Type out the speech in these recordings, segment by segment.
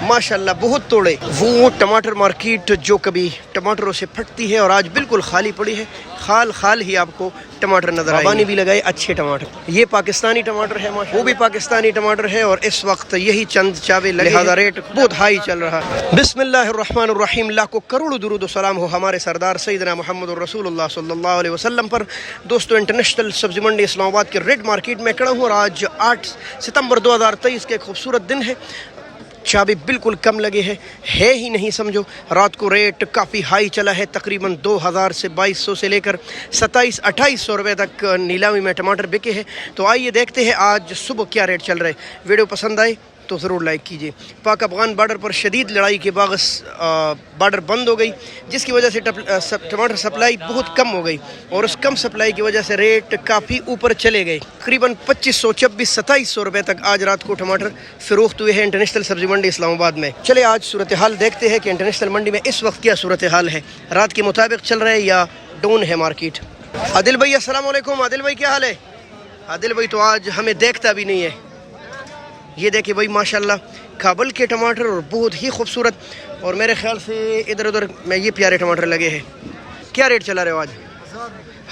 माशाल्लाह बहुत तोड़े। वो टमाटर मार्केट जो कभी टमाटरों से फटती है और आज बिल्कुल खाली पड़ी है, खाल खाल ही आपको टमाटर नजर आएंगे। पानी भी लगाए अच्छे टमाटर, ये पाकिस्तानी टमाटर है, वो भी पाकिस्तानी टमाटर है और इस वक्त यही चंद चावे लिहाजा रेट बहुत हाई चल रहा है। बिस्मिल्लाहिर्रहमानिर्रहीम, लाखों करोड़ों दुरूद सलाम हो हमारे सरदार सैयदना मोहम्मद रसूलुल्लाह सल्लल्लाहु अलैहि वसल्लम पर। दोस्तों, इंटरनेशनल सब्जी मंडी इस्लामाबाद के रेड मार्केट में खड़ा हूँ और आज 8 सितंबर 2023 के खूबसूरत दिन है। चाबी बिल्कुल कम लगे है ही नहीं समझो। रात को रेट काफ़ी हाई चला है, तकरीबन 2000 से 2200 से लेकर 2700-2800 रुपये तक नीलामी में टमाटर बिके हैं। तो आइए देखते हैं आज सुबह क्या रेट चल रहे हैं। वीडियो पसंद आए तो ज़रूर लाइक कीजिए। पाक अफ़गान बॉर्डर पर शदीद लड़ाई के बावस बॉर्डर बंद हो गई, जिसकी वजह से टमाटर सप्लाई बहुत कम हो गई और उस कम सप्लाई की वजह से रेट काफ़ी ऊपर चले गए। तकरीबन 2500, 2600-2700 रुपये तक आज रात को टमाटर फ़रोख्त हुए हैं इंटरनेशनल सब्जी मंडी इस्लामाबाद में। चले आज सूरत हाल देखते हैं कि इंटरनेशनल मंडी में इस वक्त क्या सूरत हाल है, रात के मुताबिक चल रहा है या डाउन है मार्केट। आदिल भाई अस्सलाम वालेकुम। आदिल भाई क्या हाल है? आदिल भाई तो आज हमें देखता भी नहीं है। ये देखिए भाई माशाल्लाह काबुल के टमाटर और बहुत ही खूबसूरत, और मेरे ख्याल से इधर उधर में ये प्यारे टमाटर लगे हैं। क्या रेट चला रहे हो आज?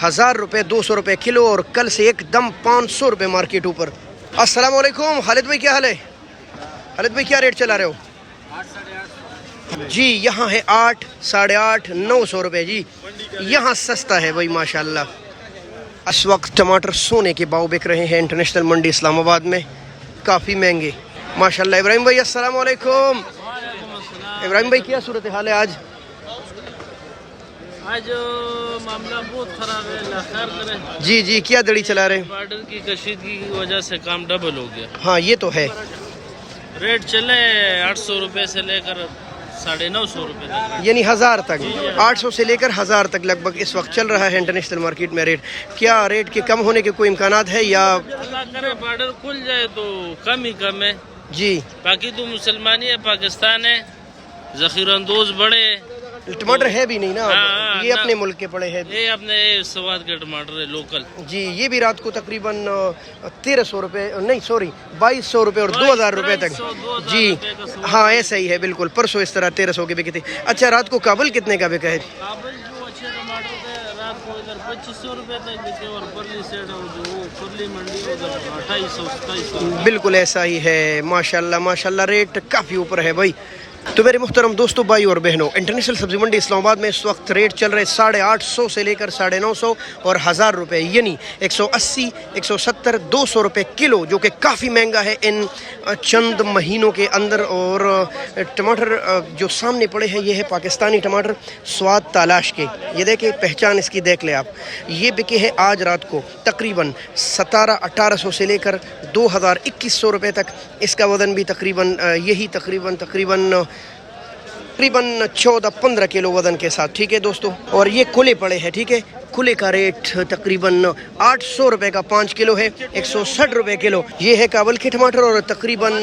1000 रुपये, 200 रुपये किलो और कल से एकदम 500 रुपये मार्केट ऊपर। अस्सलाम वालेकुम। खालिद भाई क्या हाल है? खालिद भाई क्या रेट चला रहे हो? 8, जी यहाँ है 8, 850, 900 रुपये जी। यहाँ सस्ता है भाई माशाल्लाह। इस वक्त टमाटर सोने के भाव बिक रहे हैं इंटरनेशनल मंडी इस्लामाबाद में, काफ़ी महंगे माशाल्लाह। इब्राहिम भाई अस्सलाम वालेकुम। इब्राहिम भाई क्या सूरत हाल है आज? आज मामला बहुत खराब है, अल्लाह खैर करे। जी जी, क्या दड़ी चला रहे हैं? बॉर्डर की कशीदगी की वजह से काम डबल हो गया। हाँ ये तो है। रेट चले 800 रुपये से लेकर 950 रुपये, यानी 1000 तक, 800 से लेकर 1000 तक लगभग इस वक्त चल रहा है इंटरनेशनल मार्केट में रेट। क्या रेट के कम होने के कोई इम्कानात है या? अल्लाह करे बॉर्डर खुल जाए तो कम ही कम है जी। बाकी तो मुसलमानी है, पाकिस्तान है, ज़ख़ीरअंदोज़ बड़े टमाटर है भी नहीं ना। हाँ, ये अपने मुल्क के पड़े हैं। ये अपने स्वाद के टमाटर है, लोकल जी। ये भी रात को तकरीबन 1300 रुपये, नहीं सॉरी 2200 रुपये और 2000 रुपये तक जी। हाँ ऐसा ही है बिल्कुल, परसों इस तरह 1300 के बिके थे। अच्छा, रात को काबुल कितने का बिका है? काबुल जो अच्छे टमाटर थे रात को इधर 2500 रुपये तक बिके और परली सेट जो परली मंडी उधर 2800-2700। बिल्कुल ऐसा ही है माशाल्लाह माशाल्लाह, रेट काफ़ी ऊपर है भाई। तो मेरे मुहतरम दोस्तों, भाई और बहनों, इंटरनेशनल सब्जी मंडी इस्लामाबाद में इस वक्त रेट चल रहे 850 से लेकर 950 और 1000 रुपये, यानी 180, 170, 200 रुपये किलो, जो कि काफ़ी महंगा है इन चंद महीनों के अंदर। और टमाटर जो सामने पड़े हैं ये है पाकिस्तानी टमाटर स्वाद तलाश के। ये देखें, पहचान इसकी देख ले आप। ये बिके हैं आज रात को तकरीबन 1700-1800 से लेकर 2000-2100 रुपये तक। इसका वज़न भी तकरीबन यही तकरीबन 14-15 किलो वज़न के साथ, ठीक है दोस्तों। और ये खुले पड़े हैं, ठीक है। खुले का रेट तकरीबन 800 रुपये का 5 किलो है, 160 रुपये किलो। ये है काबुल के टमाटर और तकरीबन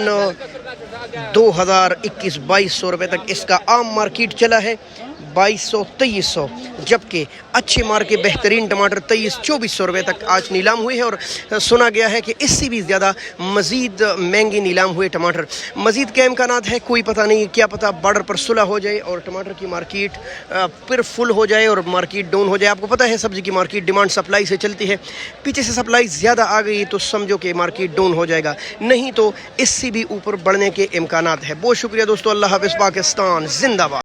2021-2200 रुपये तक इसका आम मार्केट चला है, 2200-2300। जबकि अच्छे मार के बेहतरीन टमाटर 2300-2400 रुपये तक आज नीलाम हुए हैं। और सुना गया है कि इससे भी ज़्यादा मज़ीद महंगे नीलाम हुए टमाटर। मज़ीद क्या इम्कानात है कोई पता नहीं, क्या पता बॉर्डर पर सुलह हो जाए और टमाटर की मार्केट फिर फुल हो जाए और मार्केट डाउन हो जाए। आपको पता है सब्ज़ी की मार्केट डिमांड सप्लाई से चलती है, पीछे से सप्लाई ज़्यादा आ गई तो समझो कि मार्केट डाउन हो जाएगा, नहीं तो इससे भी ऊपर बढ़ने के इम्कानात है। बहुत शुक्रिया दोस्तों, अल्लाह हाफ़िज़, पाकिस्तान जिंदाबाद।